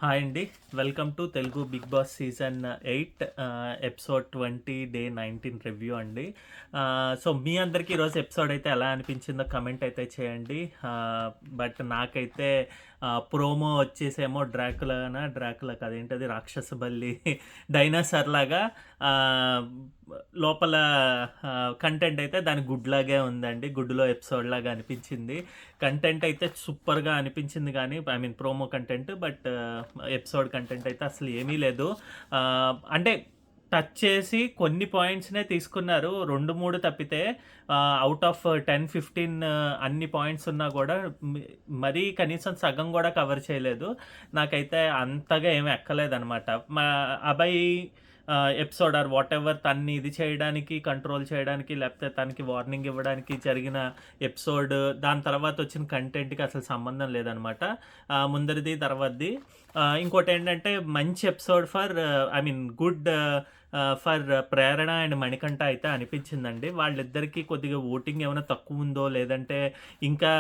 Hi అండి. Welcome to Telugu Bigg Boss season 8 episode 20 day 19 review అండి. So మీ అందరికీ ఈరోజు ఎపిసోడ్ అయితే ఎలా అనిపించిందో కమెంట్ అయితే చేయండి. బట్ నాకైతే ప్రోమో వచ్చేసేమో డ్రాకులా కాదేంటది రాక్షస బల్లి డైనోసార్ లాగా లోపల కంటెంట్ అయితే దాని గుడ్లాగే ఉందండి. గుడ్డులో ఎపిసోడ్ లాగా అనిపించింది. కంటెంట్ అయితే సూపర్గా అనిపించింది, కానీ I mean promo content. But episode content అయితే అసలు ఏమీ లేదు. అంటే టచ్ చేసి కొన్ని పాయింట్స్నే తీసుకున్నారు, 2-3 తప్పితే. అవుట్ ఆఫ్ 10-15 అన్ని పాయింట్స్ ఉన్నా కూడా మరీ కనీసం సగం కూడా కవర్ చేయలేదు. నాకైతే అంతగా ఏమి ఎక్కలేదనమాట. మా అబ్బాయి ఎపిసోడ్ ఆర్ వాట్ ఎవర్ తన్ని ఇది చేయడానికి, కంట్రోల్ చేయడానికి, లేకపోతే తనకి వార్నింగ్ ఇవ్వడానికి జరిగిన ఎపిసోడ్, దాని తర్వాత వచ్చిన కంటెంట్కి అసలు సంబంధం లేదనమాట. ముందరిది తర్వాతది. ఇంకోటి ఏంటంటే మంచి episode for I mean good for Prerana and Manikanta అయితే అనిపించిందండి. వాళ్ళిద్దరికీ కొద్దిగా ఓటింగ్ ఏమైనా తక్కువ ఉందో, లేదంటే ఇంకా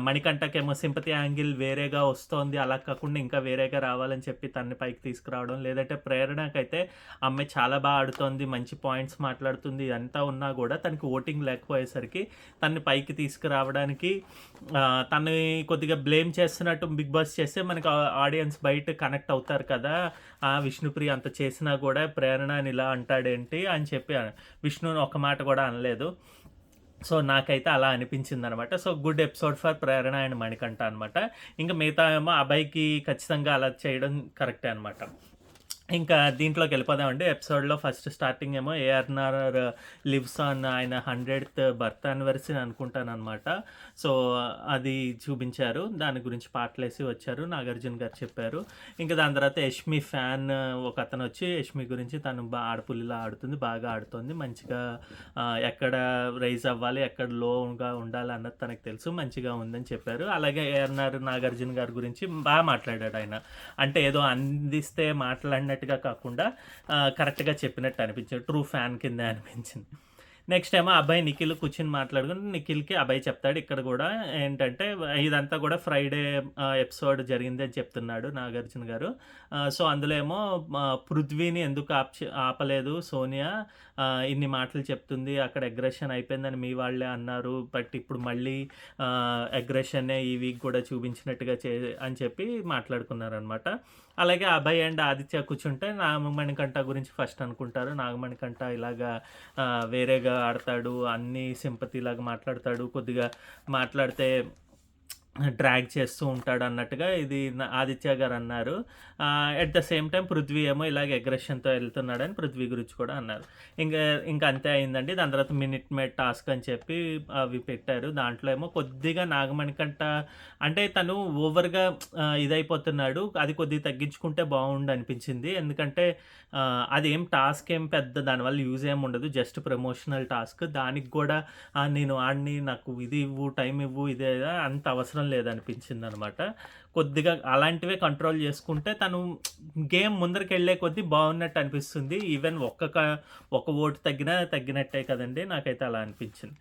మణికంఠకేమో సింపతి యాంగిల్ వేరేగా వస్తోంది, అలా కాకుండా ఇంకా వేరేగా రావాలని చెప్పి తన్ని పైకి తీసుకురావడం, లేదంటే ప్రేరణకైతే అమ్మాయి చాలా బాగా ఆడుతోంది, మంచి పాయింట్స్ మాట్లాడుతుంది, ఇదంతా ఉన్నా కూడా తనకి ఓటింగ్ లేకపోయేసరికి తన్ని పైకి తీసుకురావడానికి తను కొద్దిగా బ్లేమ్ చేస్తున్నట్టు బిగ్ బాస్ చేస్తే మనకి ఆడియన్స్ బయట కనెక్ట్ అవుతారు కదా. విష్ణుప్రియ అంత చేసినా కూడా ప్రేరణ అని ఇలా అంటాడేంటి అని చెప్పి విష్ణుని ఒక మాట కూడా అనలేదు. సో నాకైతే అలా అనిపించింది అనమాట. So good episode for Prerana and Manikanta అనమాట. ఇంకా మిగతా ఏమో అబ్బాయికి ఖచ్చితంగా అలా చేయడం కరెక్టే అనమాట. ఇంకా దీంట్లోకి వెళ్ళిపోదామండి. ఎపిసోడ్లో ఫస్ట్ స్టార్టింగ్ ఏమో ఏఆర్ఆర్ లివ్స్ ఆన్ ఆయన 100th బర్త్ యానివర్సరీ అనుకుంటాను అనమాట. సో అది చూపించారు, దాని గురించి పాటలేసి వచ్చారు, నాగార్జున గారు చెప్పారు. ఇంకా దాని తర్వాత యష్మి ఫ్యాన్ ఒక అతను వచ్చి యష్మి గురించి తను ఆడపుల్లిలా ఆడుతుంది, బాగా ఆడుతుంది, మంచిగా ఎక్కడ రైజ్ అవ్వాలి, ఎక్కడ లోగా ఉండాలి అన్నది తనకు తెలుసు, మంచిగా ఉందని చెప్పారు. అలాగే ఏఆర్ఆర్ నాగార్జున గారి గురించి బాగా మాట్లాడాడు ఆయన. అంటే ఏదో అందిస్తే మాట్లాడినట్టుగా కాకుండా కరెక్ట్గా చెప్పినట్టు అనిపించింది, ట్రూ ఫ్యాన్ కింద అనిపించింది. నెక్స్ట్ ఏమో అబ్బాయి నిఖిల్ కూర్చుని మాట్లాడుకుని నిఖిల్కి అబ్బాయి చెప్తాడు ఇక్కడ కూడా ఏంటంటే ఇదంతా కూడా ఫ్రైడే ఎపిసోడ్ జరిగింది అని చెప్తున్నాడు నాగార్జున గారు. సో అందులో ఏమో పృథ్వీని ఎందుకు ఆపలేదు సోనియా, ఇన్ని మాటలు చెప్తుంది, అక్కడ అగ్రెషన్ అయిపోయిందని మీ వాళ్ళే అన్నారు, బట్ ఇప్పుడు మళ్ళీ అగ్రెషన్నే ఈ వీక్ కూడా చూపించినట్టుగా అని చెప్పి మాట్లాడుకున్నారనమాట. అలాగే అభయ్ అండ్ ఆదిత్య కూర్చుంటే నాగమణికంఠ గురించి ఫస్ట్ అనుకుంటారు. నాగమణికంఠ ఇలాగా వేరేగా ఆడతాడు, అన్నీ సింపతి లాగా మాట్లాడతాడు, కొద్దిగా మాట్లాడితే డ్రాగ్ చేస్తూ ఉంటాడు అన్నట్టుగా ఇది ఆదిత్య గారు అన్నారు. At the same time Prithvi ఏమో ఇలాగ అగ్రెషన్తో వెళ్తున్నాడని పృథ్వీ గురించి కూడా అన్నారు. ఇంకా అంతే అయిందండి. దాని తర్వాత మినిట్ మేడ్ టాస్క్ అని చెప్పి అవి పెట్టారు. దాంట్లో ఏమో కొద్దిగా నాగమణికంట అంటే తను ఓవర్గా ఇదైపోతున్నాడు, అది కొద్దిగా తగ్గించుకుంటే బాగుండు అనిపించింది. ఎందుకంటే అది ఏం టాస్క్ ఏం పెద్ద దానివల్ల యూజ్ ఏమి ఉండదు, జస్ట్ ప్రమోషనల్ టాస్క్. దానికి కూడా నేను ఆడిని, నాకు ఇది ఇవ్వు, టైం ఇవ్వు, ఇదే అంత అవసరం లేదనిపించింది అనమాట. కొద్దిగా అలాంటివే కంట్రోల్ చేసుకుంటే తను గేమ్ ముందరికి వెళ్ళే కొద్దీ బాగున్నట్టు అనిపిస్తుంది. ఈవెన్ ఒక ఓటు తగ్గినట్టే కదండి, నాకైతే అలా అనిపించింది.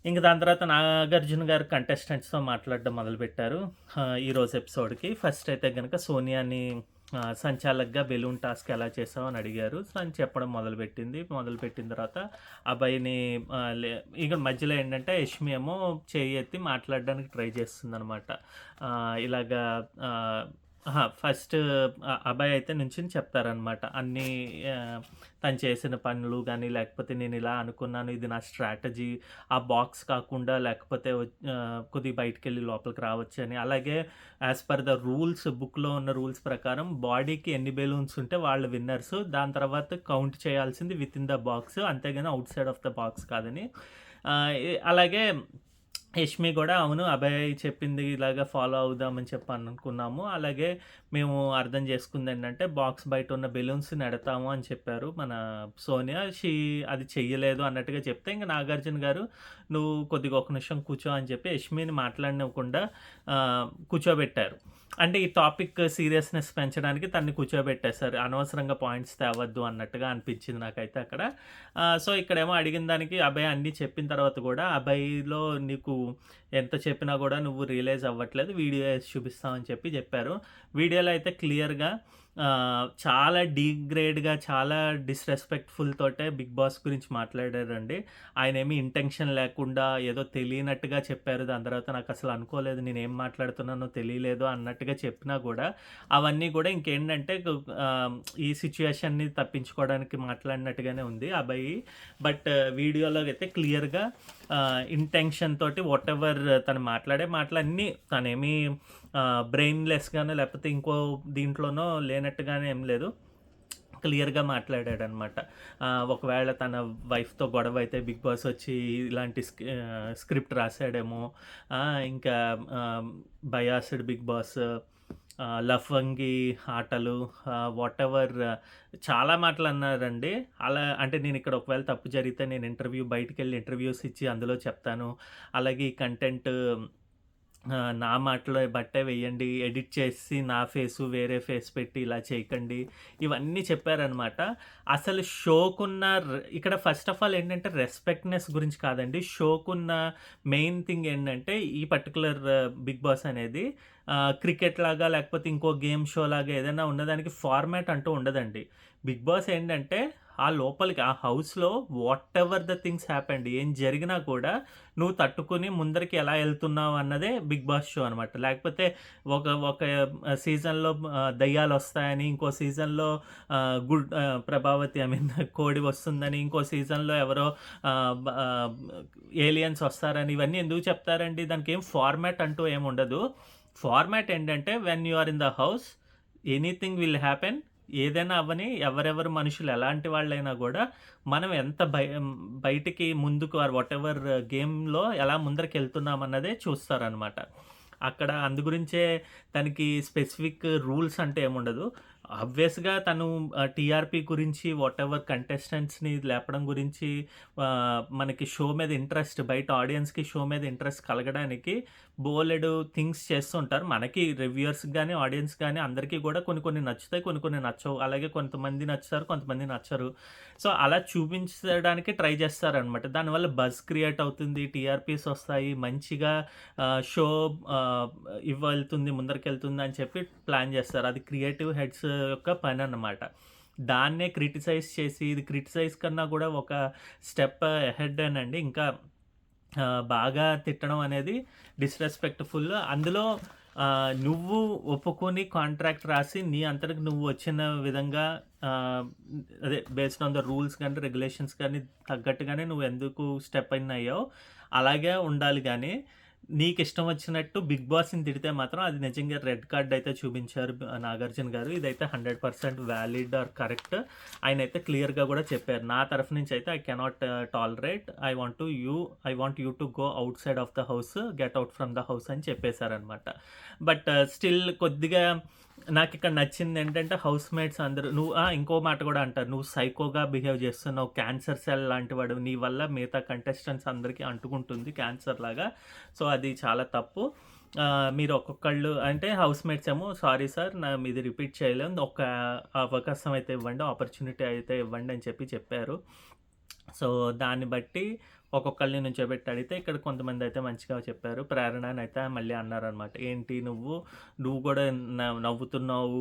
ఇంక దాని తర్వాత నాగార్జున గారు కంటెస్టెంట్స్తో మాట్లాడడం మొదలుపెట్టారు ఈరోజు ఎపిసోడ్కి. ఫస్ట్ అయితే కనుక సోనియాని సంచాలక్గా బెలూన్ టాస్క్ ఎలా చేసావు అని అడిగారు. అని చెప్పడం మొదలుపెట్టిన తర్వాత అబ్బాయిని ఇక మధ్యలో ఏంటంటే యష్మి ఏమో చేయి ఎత్తి మాట్లాడడానికి ట్రై చేస్తుంది అనమాట. ఇలాగా ఫస్ట్ అబ్బాయి అయితే నుంచుని చెప్తారనమాట అన్నీ, తను చేసిన పనులు కానీ, లేకపోతే నేను ఇలా అనుకున్నాను, ఇది నా స్ట్రాటజీ, ఆ బాక్స్ కాకుండా లేకపోతే కొద్దిగా బయటికి వెళ్ళి లోపలికి రావచ్చు అని. అలాగే యాజ్ పర్ ద రూల్స్, బుక్లో ఉన్న రూల్స్ ప్రకారం బాడీకి ఎన్ని బెలూన్స్ ఉంటే వాళ్ళు విన్నర్స్, దాని తర్వాత కౌంట్ చేయాల్సింది విత్ ఇన్ ద బాక్స్, అంతేగాని out side of the box కాదని. అలాగే యష్మి కూడా అవును అభయ్ చెప్పింది ఇలాగ ఫాలో అవుదామని చెప్పి అనుకున్నాము, అలాగే మేము అర్థం చేసుకుంది ఏంటంటే బాక్స్ బయట ఉన్న బెలూన్స్ నెడతాము అని చెప్పారు మన సోనియా. అది చెయ్యలేదు అన్నట్టుగా చెప్తే ఇంకా నాగార్జున గారు నువ్వు కొద్దిగా ఒక నిమిషం కూర్చో అని చెప్పి యష్మిని మాట్లాడినవ్వకుండా కూర్చోబెట్టారు. అంటే ఈ టాపిక్ సీరియస్‌నెస్ పెంచడానికి తనని కూర్చోబెట్టేశారు. అనవసరంగా పాయింట్స్ తేవద్దు అన్నట్టుగా అనిపించింది నాకైతే అక్కడ. సో, ఇక్కడేమో అడిగిన దానికి అభయ్ అన్నీ చెప్పిన తర్వాత గూడా, అభయ్‌లో నీకు ఎంత చెప్పినా గూడా నువ్వు రియలైజ్ అవ్వట్లేదు. వీడియో ఏసి చూపిస్తామని చెప్పారు. వీడియోలో అయితే క్లియర్‌గా చాలా డీగ్రేడ్‌గా, చాలా డిస్‌రెస్పెక్ట్‌ఫుల్ తోటే 'బిగ్ బాస్' గురించి మాట్లాడారండి. ఆయనేమి ఇంటెన్షన్ లేకుండా ఏదో తెలియనట్టుగా చెప్పారు. దాని తర్వాత నాకసలు అనుకోలేదు, నేనేం మాట్లాడుతున్నానో తెలియలేదు అన్నట్టుగా చెప్పినా గూడా, అవన్నీ గూడా ఇంకేంటంటే ఈ సిట్యుయేషన్‌ని తప్పించుకోవడానికి మాట్లాడినట్టుగానే ఉంది అభయ్. బట్ వీడియోలో అయితే క్లియర్‌గా ఇంటెన్షన్ తోటి వాటెవర్ తను మాట్లాడే మాటలన్నీ తనేమి బ్రెయిన్‌లెస్‌గానో లేకపోతే ఇంకో దీంట్లోనో లేనట్టుగానే ఏం లేదు. క్లియర్‌గా మాట్లాడాడనమాట. ఒకవేళ తన వైఫ్‌తో గొడవ అయితే 'బిగ్ బాస్' వచ్చి ఇలాంటి స్క్రిప్ట్ రాసాడేమో, ఇంకా బయాస్డ్ 'బిగ్ బాస్', లఫంగి ఆటలు, వాటెవర్ చాలా మాటలన్నారండి. అలా అంటే నేనిక్కడ ఒకవేళ తప్పు జరిగితే నేను బయటికెళ్ళి ఇంటర్వ్యూస్ ఇచ్చి అందులో చెప్తాను. అలాగే ఈ కంటెంట్ నా మాటలు బట్టే వెయ్యండి. ఎడిట్ చేసి నా ఫేసు వేరే ఫేస్ పెట్టి ఇలా చేయకండి. ఇవన్నీ చెప్పారనమాట. అసలు షోకున్న ఇక్కడ ఫస్ట్ ఆఫ్ ఆల్ ఏంటంటే రెస్పెక్ట్‌నెస్ గురించి కాదండి. షోకున్న మెయిన్ థింగ్ ఏంటంటే ఈ పర్టిక్యులర్ 'బిగ్ బాస్' అనేది క్రికెట్ లాగా లేకపోతే ఇంకో గేమ్ షో లాగా ఏదైనా ఉన్నదానికి ఫార్మాట్ అంటూ ఉండదండి. 'బిగ్ బాస్' ఏంటంటే ఆ లోపలికి ఆ హౌస్‌లో వాటెవర్ ద థింగ్స్ హ్యాపెండ్, ఏం జరిగినా కూడా నువ్వు తట్టుకొని ముందరికి ఎలా ఎళ్తున్నావు అన్నదే 'బిగ్ బాస్' షో అనమాట. లేకపోతే ఒక ఒక సీజన్‌లో దయ్యాలొస్తాయని, ఇంకో సీజన్‌లో ప్రభావతి ఐ మీన్ కోడి వస్తుందని, ఇంకో సీజన్‌లో ఎవరో ఏలియన్స్ వస్తారని, ఇవన్నీ ఎందుకు చెప్తారండి? దానికేం ఫార్మాట్ అంటూ ఏముండదు. ఫార్మాట్ ఏంటంటే when you are in the house anything will happen. ఏదైనా అవ్వని, ఎవరెవరు మనుషులు ఎలాంటి వాళ్ళైనా గూడా మనం ఎంత బయటికి ముందుకు వాటెవర్ గేమ్‌లో ఎలా ముందరికెళ్తున్నామన్నదే చూస్తారనమాట. అక్కడ అందుగురించే తనకి స్పెసిఫిక్ రూల్స్ అంటే ఏముండదు. ఆబ్వియస్‌గా తను టీఆర్‌పీ గురించి వాటెవర్ కంటెస్టెంట్స్‌ని లేపడం గురించి మనకి షో మీద ఇంట్రెస్ట్, బయట ఆడియన్స్‌కి షో మీద ఇంట్రెస్ట్ కలగడానికి బోలెడు థింగ్స్ చేస్తుంటారు. మనకి రివ్యూయర్స్‌కి గాని, ఆడియన్స్‌కి గాని అందరికీ గూడా కొన్ని కొన్ని నచ్చుతాయి. కొన్ని కొన్ని నచ్చవు. అలాగే కొంతమంది నచ్చుతారు, కొంతమంది నచ్చరు. సో, అలా చూపించడానికి ట్రై చేస్తారనమాట. దానివల్ల బజ్ క్రియేట్ అవుతుంది. టీఆర్‌పీస్ వస్తాయి. మంచిగా షో వెళ్తుంది, ముందరికెళ్తుంది అని చెప్పి ప్లాన్ చేస్తారు. అది క్రియేటివ్ హెడ్స్ యొక్క పనన్నమాట. దాన్నే క్రిటిసైజ్ చేసి, ఇది క్రిటిసైజ్ కన్నా గూడా ఒక స్టెప్ అహెడ్డేనండి. ఇంకా బాగా తిట్టడం అనేది డిస్‌రెస్పెక్ట్‌ఫుల్. అందులో నువ్వు ఒప్పుకొని కాంట్రాక్ట్ రాసి నీ అంతటికి నువ్వు వచ్చిన విధంగా అదే బేస్డ్ ఆన్ ద రూల్స్ గాని, రెగ్యులేషన్స్ గాని తగ్గట్టుగానే నువ్వు ఎందుకు స్టెప్ ఇన్ అయ్యావో అలాగే ఉండాలి గానీ, నీకిష్టం వచ్చినట్టు 'బిగ్ బాస్‌ని' తిడితే మాత్రం అది నిజంగా రెడ్ కార్డ్ అయితే చూపించారు నాగార్జున గారు. ఇదైతే 100% వాలిడ్ ఆర్ కరెక్ట్. ఆయనైతే క్లియర్‌గా గూడా చెప్పారు. నా తరఫు నుంచి అయితే I cannot tolerate. I want you to go out side of the house. Get out from the house అని చెప్పేసారనమాట. బట్ స్టిల్ కొద్దిగా నాకిక్కడ నచ్చిందేంటంటే హౌస్ మేట్స్ అందరూ ఇంకో మాట గూడా అంటారు. "నువ్వు సైకోగా బిహేవ్ చేస్తున్నావు. క్యాన్సర్ సెల్ లాంటివాడివి. నీ వల్ల మిగతా కంటెస్టెంట్స్ అందరికీ అంటుకుంటుంది క్యాన్సర్ లాగా. సో, అది చాలా తప్పు. మీరు ఒక్కొక్కళ్ళు" అంటే హౌస్ మేట్స్ ఏమో "సారీ సార్, మీది రిపీట్ చేయలేం. ఒక అవకాశం అయితే ఇవ్వండి. ఆపర్చునిటీ అయితే ఇవ్వండి" అని చెప్పారు. సో, దాన్ని బట్టి ఒక్కొక్కళ్ళని నుంచోబెట్టి అడిగితే ఇక్కడ కొంతమందయితే మంచిగా చెప్పారు. ప్రేరణనైతే మళ్ళీ అన్నారనమాట. "ఏంటి నువ్వు గూడా నవ్వుతున్నావు.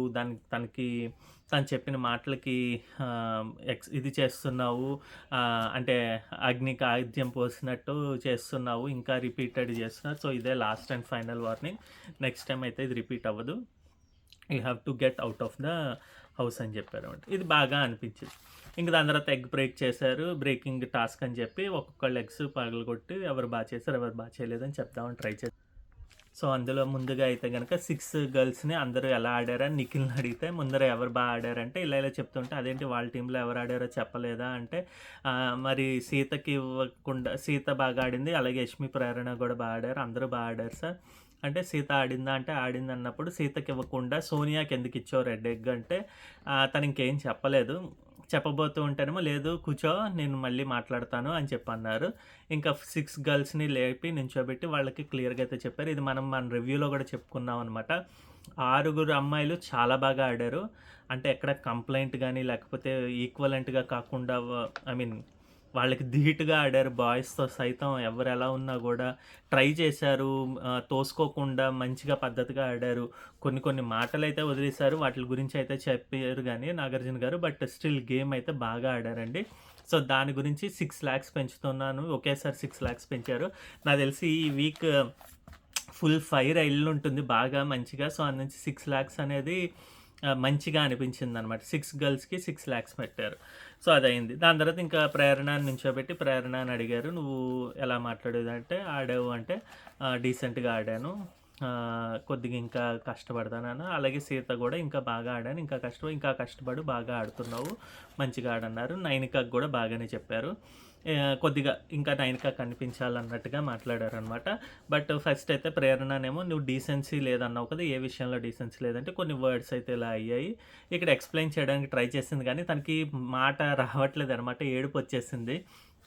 తనకి తను చెప్పిన మాటలకి ఇది చేస్తున్నావు. అంటే అగ్నికి ఆయుధ్యం పోసినట్టు చేస్తున్నావు. ఇంకా రిపీటెడ్ చేస్తున్నావు. సో, ఇదే last and final warning. Next time అయితే ఇది రిపీట్ అవ్వదు. You have to get out of the house" అని చెప్పారనమాట. ఇది బాగా అనిపించింది. ఇంక దాని తర్వాత ఎగ్ బ్రేక్ చేశారు. బ్రేకింగ్ టాస్క్ అని చెప్పి ఒక్కొక్కళ్ళు ఎగ్స్ పగలగొట్టి ఎవరు చేశారు, ఎవరు చేయలేదని చెప్దామని ట్రై చేశారు. సో, అందులో ముందుగా అయితే గనక 6 గర్ల్స్‌ని అందరూ ఎలా ఆడారని నిఖిల్‌ని అడిగితే ముందర ఎవరు ఆడారంటే ఇలా చెప్తుంటే, "అదేంటి వాళ్ళ టీమ్‌లో ఎవరు ఆడారో చెప్పలేదా?" అంటే మరి సీతకి ఇవ్వకుండా, సీత బాగా ఆడింది. అలాగే యష్మి, ప్రేరణ కూడా ఆడారు. అందరూ ఆడారు సార్. అంటే సీత ఆడిందా అంటే ఆడిందన్నప్పుడు సీతకి ఇవ్వకుండా సోనియాకి ఎందుకు ఇచ్చావు రెడ్ ఎగ్ అంటే తను ఇంకేం చెప్పలేదు. చెప్పబోతూ ఉంటేనేమో, "లేదు కూర్చో నేను మళ్ళీ మాట్లాడతాను" అని చెప్పన్నారు. ఇంకా 6 గర్ల్స్‌ని లేపి నించోబెట్టి వాళ్ళకి క్లియర్‌గా అయితే చెప్పారు. ఇది మనం మన రివ్యూలో గూడా చెప్పుకున్నామనమాట. 6 అమ్మాయిలు చాలా బాగా ఆడారు. అంటే ఎక్కడ కంప్లెయింట్ గాని, లేకపోతే ఈక్వలెంట్‌గా కాకుండా ఐ మీన్ వాళ్ళకి ధీటుగా ఆడారు. బాయ్స్‌తో సైతం ఎవరెలా ఉన్నా గూడా ట్రై చేశారు. తోసుకోకుండా మంచిగా పద్ధతిగా ఆడారు. కొన్ని కొన్ని మాటలైతే వదిలేసారు. వాటిలి గురించి అయితే చెప్పారు గానీ నాగార్జున గారు. బట్ స్టిల్ గేమ్ అయితే బాగా ఆడారండి. సో, దాని గురించి 6,00,000 పెంచుతున్నాను. ఒకేసారి 6,00,000 పెంచారు. నాకు తెలిసి ఈ వీక్ ఫుల్ ఫైర్ ఎల్లుంటుంది బాగా మంచిగా. సో, అందునుంచి 6,00,000 అనేది మంచిగా అనిపించిందనమాట. 6 గర్ల్స్‌కి 6,00,000 పెట్టారు. సో, అదయింది. దాని తర్వాత ఇంకా ప్రేరణని నించోబెట్టి ప్రేరణని అడిగారు. "నువ్వు ఎలా మాట్లాడేదంటే ఆడావు" అంటే డీసెంట్‌గా ఆడాను. కొద్దిగా ఇంకా కష్టపడతానన్నా. అలాగే సీత గూడా ఇంకా బాగా ఆడాను. ఇంకా కష్టపడు బాగా ఆడుతున్నావు. మంచిగా ఆడన్నారు. నైనికకి గూడా బాగానే చెప్పారు. కొద్దిగా ఇంకా నైనిక కనిపించాలన్నట్టుగా మాట్లాడారనమాట. బట్ ఫస్ట్ అయితే ప్రేరణనేమో "నువ్వు డీసెన్సీ లేదన్నావు కదా! ఏ విషయంలో డీసెన్సీ లేదంటే కొన్ని వర్డ్స్ అయితే ఇలా అయ్యాయి." ఇక్కడ ఎక్స్‌ప్లెయిన్ చేయడానికి ట్రై చేసింది గానీ తనకి మాట రావట్లేదనమాట. ఏడుపొచ్చేసింది.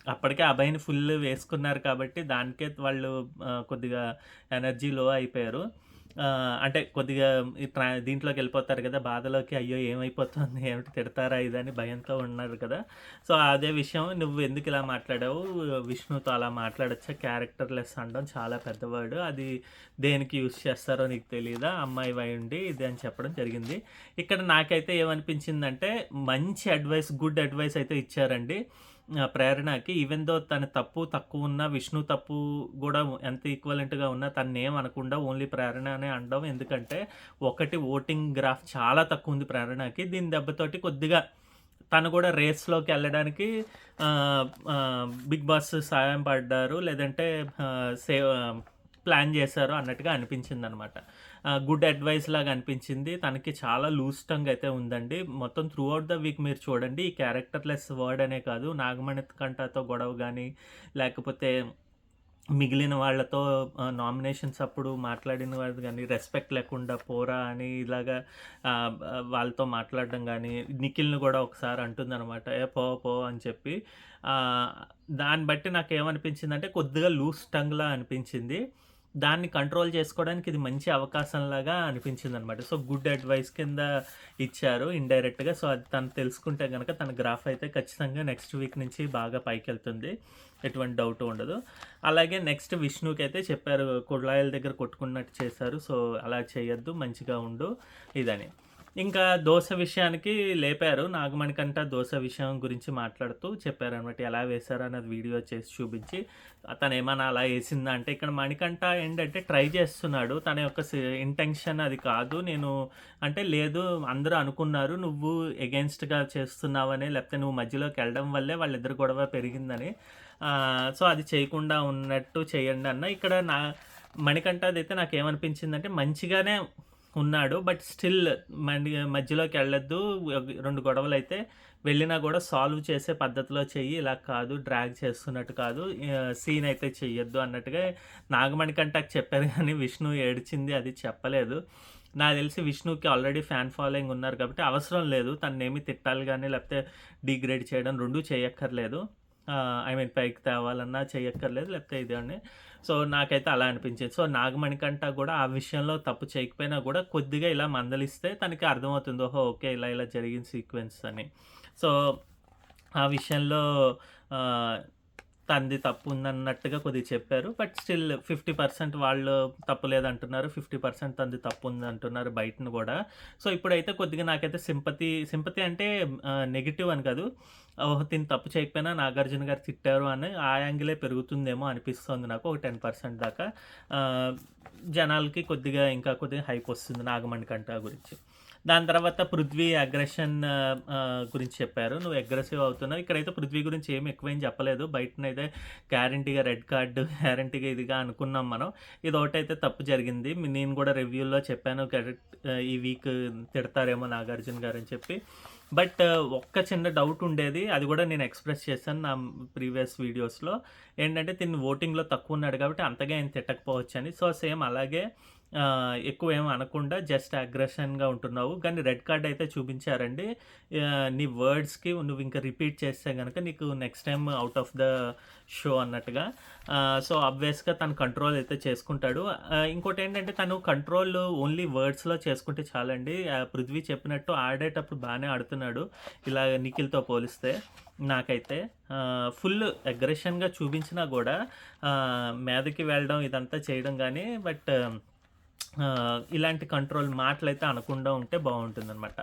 అప్పటికే అభయ్‌ని ఫుల్ వేసుకున్నారు కాబట్టి దానికే వాళ్ళు కొద్దిగా ఎనర్జీ లో అయిపోయారు. అంటే కొద్దిగా దీంట్లోకెళ్ళిపోతారు కదా! బాధలోకి అయ్యో! ఏమైపోతుంది? ఏమిటి తిడతారా ఇదని భయంతో ఉన్నారు కదా! సో, అదే విషయం "నువ్వెందుకు ఇలా మాట్లాడావు? విష్ణుతో అలా మాట్లాడొచ్చా? క్యారెక్టర్‌లెస్ అనడం చాలా పెద్ద వర్డ్. అది దేనికి యూజ్ చేస్తారో నీకు తెలీదా? అమ్మాయివయ్యుండి" ఇది అని చెప్పడం జరిగింది. ఇక్కడ నాకైతే ఏమనిపించిందంటే మంచి అడ్వైస్, గుడ్ అడ్వైస్ అయితే ఇచ్చారండి. ప్రేరణకి ఈవెన్ దో తన తప్పు తక్కువున్నా, విష్ణు తప్పు గూడా ఎంత ఈక్వలెంట్‌గా ఉన్నా తననేం అనకుండా ఓన్లీ ప్రేరణ అనే అనడం. ఎందుకంటే ఒకటి ఓటింగ్ గ్రాఫ్ చాలా తక్కువుంది ప్రేరణకి. దీని దెబ్బతోటి కొద్దిగా తను గూడా రేస్‌లోకెళ్ళడానికి బిగ్ బాస్ సాయం పడ్డారు. లేదంటే ప్లాన్ చేశారు అన్నట్టుగా అనిపించిందనమాట. గుడ్ అడ్వైస్ లాగా అనిపించింది. తనకి చాలా లూజ్ టంగ్ అయితే ఉందండి. మొత్తం త్రూ ఔట్ ద వీక్ మీరు చూడండి. ఈ క్యారెక్టర్‌లెస్ వర్డ్ అనే కాదు. నాగమణి కంటతో గొడవ గాని, లేకపోతే మిగిలిన వాళ్ళతో నామినేషన్స్ అప్పుడు మాట్లాడిన వాళ్ళు గాని, రెస్పెక్ట్ లేకుండా పోరా అని ఇలాగా వాళ్ళతో మాట్లాడడం గాని, నిఖిల్‌ని గూడా ఒకసారి అంటుందనమాట. "ఏ పో పో" అని చెప్పి. దాన్ని బట్టి నాకేమనిపించిందంటే కొద్దిగా లూజ్ టంగ్‌లా అనిపించింది. దాన్ని కంట్రోల్ చేసుకోవడానికి ఇది మంచి అవకాశంలాగా అనిపించిందనమాట. సో, గుడ్ అడ్వైస్ కింద ఇచ్చారు ఇండైరెక్ట్‌గా. సో, అది తను తెలుసుకుంటే గనక తన గ్రాఫ్ అయితే ఖచ్చితంగా నెక్స్ట్ వీక్ నుంచి బాగా పైకెళ్తుంది. ఎటువంటి డౌటు ఉండదు. అలాగే నెక్స్ట్ విష్ణుకైతే చెప్పారు, కుళాయిల దగ్గర కొట్టుకున్నట్టు చేశారు. సో, అలా చేయొద్దు, మంచిగా ఉండు ఇదని. ఇంకా దోస విషయానికి లేపారు. నాగమణికంట దోస విషయం గురించి మాట్లాడుతూ చెప్పారనమాట. ఎలా వేశారు అన్నది వీడియో చేసి చూపించి, తనేమన్నా అలా ఏసిందా అంటే, ఇక్కడ మణికంఠ ఏంటంటే ట్రై చేస్తున్నాడు. తన యొక్క ఇంటెన్షన్ అది కాదు. నేను అంటే లేదు అందరూ అనుకున్నారు నువ్వు ఎగెయిన్స్ట్‌గా చేస్తున్నావని, లేకపోతే నువ్వు మధ్యలోకెళ్ళడం వల్లే వాళ్ళిద్దరి గొడవ పెరిగిందని. సో, అది చేయకుండా ఉన్నట్టు చేయండి అన్న. ఇక్కడ మణికంఠదైతే నాకేమనిపించిందంటే మంచిగానే ఉన్నాడు. But still మధ్యలోకెళ్ళొద్దు. 2 గొడవలైతే వెళ్ళినా గూడా సాల్వ్ చేసే పద్ధతిలో చెయ్యి. ఇలా కాదు డ్రాగ్ చేస్తున్నట్టు కాదు. సీన్ అయితే చెయ్యొద్దు అన్నట్టుగా నాగమణికంటకి చెప్పారు గానీ విష్ణు ఏడిచింది అది చెప్పలేదు. నాకు తెలిసి విష్ణుకి ఆల్రెడీ ఫ్యాన్ ఫాలోయింగ్ ఉన్నారు కాబట్టి అవసరం లేదు. తననేమి తిట్టాలి గానీ, లేకపోతే డీగ్రేడ్ చేయడం 2 చేయక్కర్లేదు. ఐ మీన్ పైకి తేవాలన్నా చేయక్కర్లేదు. లేకపోతే ఇదని. సో, నాకైతే అలా అనిపించింది. సో, నాగమణికంట గూడా ఆ విషయంలో తప్పు చేయకపోయినా గూడా కొద్దిగా ఇలా మందలిస్తే తనకి అర్థమవుతుంది. ఓహో! ఓకే. ఇలా ఇలా జరిగింది సీక్వెన్స్ అని. సో, ఆ విషయంలో ఆహ్, తనది తప్పుందన్నట్టుగా కొద్దిగా చెప్పారు. బట్ స్టిల్ 50% వాళ్ళు తప్పు లేదంటున్నారు. 50% తనది తప్పుందంటున్నారు బయటను గూడా. సో, ఇప్పుడైతే కొద్దిగా నాకైతే సింపతి అంటే నెగెటివ్ అని కాదు. ఓహో! తిను తప్పు చేయకపోయినా నాగార్జున గారు తిట్టారు అని ఆ యాంగిలే పెరుగుతుందేమో అనిపిస్తోంది నాకు. ఒక 10% దాకా. ఆహ్, జనాలకి కొద్దిగా ఇంకా కొద్దిగా హైపొస్తుంది నాగమణికంఠ గురించి. దాని తర్వాత పృథ్వీ అగ్రెషన్ గురించి చెప్పారు. నువ్వు అగ్రెసివ్ అవుతున్నావు. ఇక్కడైతే పృథ్వీ గురించి ఏమి ఎక్కువేం చెప్పలేదు. బయటనైతే గ్యారంటీగా రెడ్ కార్డ్ గ్యారంటీగా ఇదిగా అనుకున్నాం మనం. ఇదొకటైతే తప్పు జరిగింది. నేను కూడా రివ్యూలో చెప్పాను ఈ వీక్ తిడతారేమో నాగార్జున గారు అని చెప్పి. బట్ ఒక్క చిన్న డౌట్ ఉండేది. అది కూడా నేను ఎక్స్‌ప్రెస్ చేశాను నా ప్రీవియస్ వీడియోస్‌లో. ఏంటంటే తిను ఓటింగ్‌లో తక్కువ ఉన్నాడు కాబట్టి అంతగా ఏం తిట్టకపోవచ్చని. సో, సేమ్ అలాగే ఎక్కువేమి అనకుండా జస్ట్ అగ్రెషన్‌గా ఉంటున్నావు. కానీ రెడ్ కార్డ్ అయితే చూపించారండి. నీ వర్డ్స్‌కి నువ్వింక రిపీట్ చేస్తే గనక నీకు next time out of the show అన్నట్టుగా. సో, ఆబ్వియస్‌గా తను కంట్రోల్ అయితే చేసుకుంటాడు. ఇంకోటేంటంటే తను కంట్రోల్ ఓన్లీ వర్డ్స్‌లో చేసుకుంటే చాలండి. పృథ్వీ చెప్పినట్టు ఆడేటప్పుడు బానే ఆడుతున్నాడు. ఇలా నిఖిల్‌తో పోలిస్తే నాకైతే. ఫుల్ అగ్రెషన్‌గా చూపించినా గూడా మీదకి వెళ్ళడం ఇదంతా చేయడం గానీ ఇలాంటి కంట్రోల్ మాటలైతే అనకుండా ఉంటే బావుంటుందనమాట.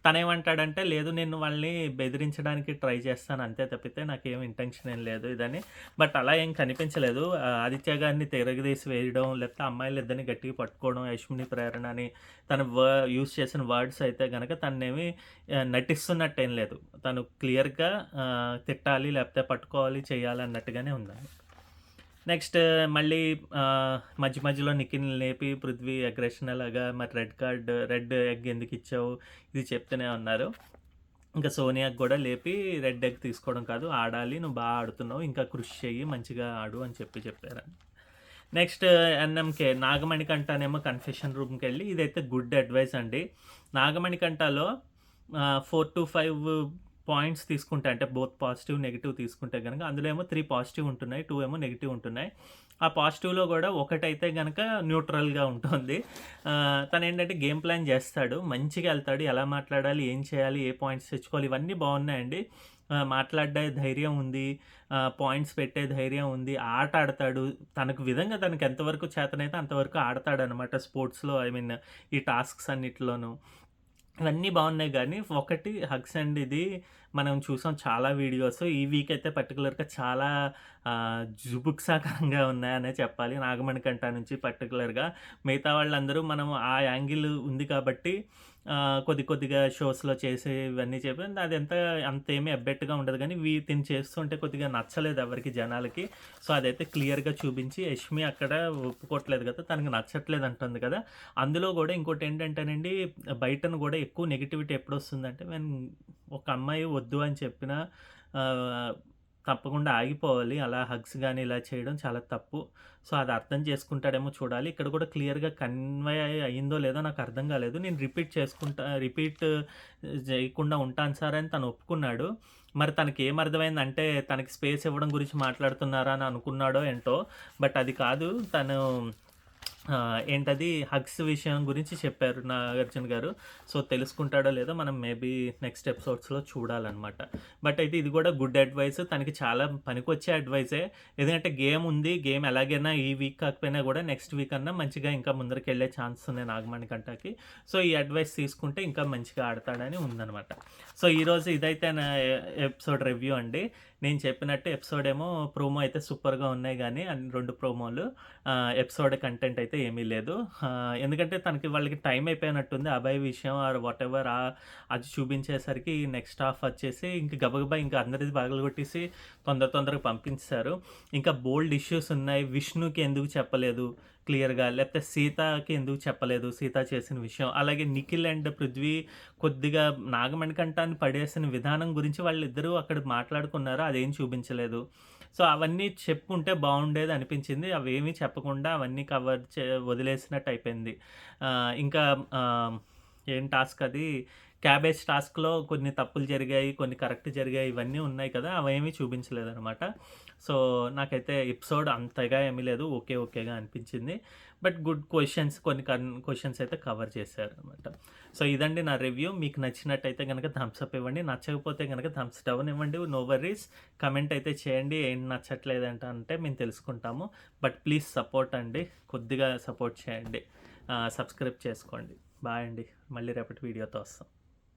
తనేమంటాడంటే, లేదు నేను వాళ్ళని బెదిరించడానికి ట్రై చేస్తాను అంతే తప్పితే నాకేం ఇంటెన్షన్ ఏం లేదు ఇదని. బట్ అలా ఏం కనిపించలేదు. ఆదిత్య గారిని తిరగదీసి వేయడం, లేకపోతే అమ్మాయిలిద్దరిని గట్టిగా పట్టుకోవడం, యష్మిని ప్రేరణ అని తను యూజ్ చేసిన వర్డ్స్ అయితే గనక తననేమి నటిస్తున్నట్టేం లేదు. తను క్లియర్‌గా తిట్టాలి, లేకపోతే పట్టుకోవాలి, చేయాలి అన్నట్టుగానే ఉందండి. నెక్స్ట్ మళ్ళీ మధ్య మధ్యలో నిఖిల్‌ని లేపి పృథ్వీ అగ్రెషన్ అలాగా మరి రెడ్ ఎగ్ ఎందుకిచ్చావు? ఇది చెప్తూనే ఉన్నారు. ఇంకా సోనియాకి గూడా లేపి రెడ్ ఎగ్ తీసుకోవడం కాదు, ఆడాలి, నువ్వు బా ఆడుతున్నావు, ఇంకా కృషి చెయ్యి, మంచిగా ఆడు అని చెప్పారండి. నెక్స్ట్ ఎన్ఎంకే నాగమణికంటనేమో కన్ఫెషన్ రూమ్‌కెళ్ళి ఇదైతే గుడ్ అడ్వైస్ అండి. నాగమణికంటలో 4-5 పాయింట్స్ తీసుకుంటే అంటే బోత్ పాజిటివ్, నెగెటివ్ తీసుకుంటే గనక అందులో ఏమో 3 పాజిటివ్ ఉంటున్నాయి, 2 ఏమో నెగెటివ్ ఉంటున్నాయి. ఆ పాజిటివ్‌లో గూడా ఒకటైతే గనక న్యూట్రల్‌గా ఉంటుంది. తనేంటంటే గేమ్ ప్లాన్ చేస్తాడు. మంచిగా ఎళ్తాడు. ఎలా మాట్లాడాలి, ఏం చేయాలి, ఏ పాయింట్స్ తెచ్చుకోవాలి ఇవన్నీ బావున్నాయండి. మాట్లాడే ధైర్యం ఉంది. పాయింట్స్ పెట్టే ధైర్యం ఉంది. ఆట ఆడతాడు. తనకు ఎంతవరకు చేతనైతే అంతవరకు ఆడతాడనమాట స్పోర్ట్స్‌లో. ఐ మీన్ ఈ టాస్క్స్ అన్నిటిలోనూ. ఇవన్నీ బాగున్నాయి గానీ, ఒకటి హగ్స్ అండ్ ఇది మనం చూసాం చాలా వీడియోస్. ఈ వీక్ అయితే పర్టిక్యులర్‌గా చాలా జుగుప్సాకరంగా ఉన్నాయనే చెప్పాలి. నాగమణికంట నుంచి పర్టిక్యులర్‌గా. మిగతా వాళ్ళందరూ మనం ఆ యాంగిల్ ఉంది కాబట్టి కొద్దిగా షోస్‌లో చేసి ఇవన్నీ చెప్పి అంతేమీ ఎబ్బెట్టుగా ఉండదు గానీ, తిను చేస్తుంటే కొద్దిగా నచ్చలేదు ఎవరికీ జనాలకి. సో, అదైతే క్లియర్‌గా చూపించి యష్మి అక్కడ ఒప్పుకోవట్లేదు కదా! తనకి నచ్చట్లేదు అంటుంది కదా! అందులో గూడా ఇంకోటేంటంటేనండి, బయటను గూడా ఎక్కువ నెగటివిటీ ఎప్పుడొస్తుందంటే ఒక అమ్మాయి వద్దు అని చెప్పినా ఆహ్, తప్పకుండా ఆగిపోవాలి. అలా హగ్స్ గాని ఇలా చేయడం చాలా తప్పు. సో, అది అర్థం చేసుకుంటాడేమో చూడాలి. ఇక్కడ కూడా క్లియర్‌గా కన్వే అయిందో లేదో నాకు అర్థం కాలేదు. నేను రిపీట్ చేయకుండా ఉంటాను సార్ అని తను ఒప్పుకున్నాడు. మరి తనకేం అర్థమైందంటే తనకి స్పేస్ ఇవ్వడం గురించి మాట్లాడుతున్నారా అని అనుకున్నాడో ఏంటో. బట్ అది కాదు. తను ఏంటది హగ్స్ విషయం గురించి చెప్పారు నాగార్జున గారు. సో, తెలుసుకుంటాడో లేదో మనం మేబీ నెక్స్ట్ ఎపిసోడ్స్‌లో చూడాలనమాట. బట్ అయితే ఇది కూడా గుడ్ అడ్వైస్. తనకి చాలా పనికొచ్చే అడ్వైసే. ఎందుకంటే గేమ్ ఉంది. గేమ్ ఎలాగైనా ఈ వీక్ కాకపోయినా కూడా నెక్స్ట్ వీక్ అన్నా మంచిగా ఇంకా ముందరికెళ్ళే ఛాన్స్ ఉన్నాయి నాగమణికంటకి. సో, ఈ అడ్వైస్ తీసుకుంటే ఇంకా మంచిగా ఆడతాడని ఉందనమాట. సో, ఈరోజు ఇదైతే నా ఎపిసోడ్ రివ్యూ అండి. నేను చెప్పినట్టు ఎపిసోడ్ ఏమో ప్రోమో అయితే సూపర్‌గా ఉన్నాయి గానీ 2 ప్రోమోలు. ఎపిసోడ్ కంటెంట్ అయితే ఏమీ లేదు. ఎందుకంటే వాళ్ళకి టైం అయిపోయినట్టుంది. అభయ్ విషయం ఆర్ వాటెవర్ అది చూపించేసరికి నెక్స్ట్ హాఫ్ వచ్చేసి ఇంక గబగబా ఇంకా అందరిది పగలగొట్టేసి తొందరగా పంపించేశారు. ఇంకా బోల్డ్ ఇష్యూస్ ఉన్నాయి. విష్ణుకి ఎందుకు చెప్పలేదు క్లియర్‌గా, లేకపోతే సీతకి ఎందుకు చెప్పలేదు సీత చేసిన విషయం. అలాగే నిఖిల్ అండ్ పృథ్వీ కొద్దిగా నాగమణికంఠని పడేసిన విధానం గురించి వాళ్ళిద్దరూ అక్కడ మాట్లాడుకున్నారు. అదేం చూపించలేదు. సో, అవన్నీ చెప్పుంటే బావుండేది అనిపించింది. అవేమీ చెప్పకుండా అవన్నీ వదిలేసినట్టు అయిపోయింది. ఇంకా ఏం టాస్క్ అది? క్యాబేజ్ టాస్క్‌లో కొన్ని తప్పులు జరిగాయి, కొన్ని కరెక్ట్ జరిగాయి. ఇవన్నీ ఉన్నాయి కదా! అవేమీ చూపించలేదనమాట. సో, నాకైతే ఎపిసోడ్ అంతగా ఏమీ లేదు. ఓకేగా అనిపించింది. బట్ గుడ్ క్వెషన్స్ కొన్ని క్వెషన్స్ అయితే కవర్ చేశారనమాట. సో, ఇదండి నా రివ్యూ. మీకు నచ్చినట్టయితే గనక థమ్స్ అప్ ఇవ్వండి. నచ్చకపోతే గనక థమ్స్ డౌన్ ఇవ్వండి. No worries. కమెంట్ అయితే చేయండి. ఏం నచ్చట్లేదంట అంటే మేము తెలుసుకుంటాము. బట్ ప్లీజ్ సపోర్ట్ అండి. కొద్దిగా సపోర్ట్ చేయండి. సబ్స్క్రైబ్ చేసుకోండి. బాయ్ అండి. మళ్ళీ రేపటి వీడియోతో వస్తాం.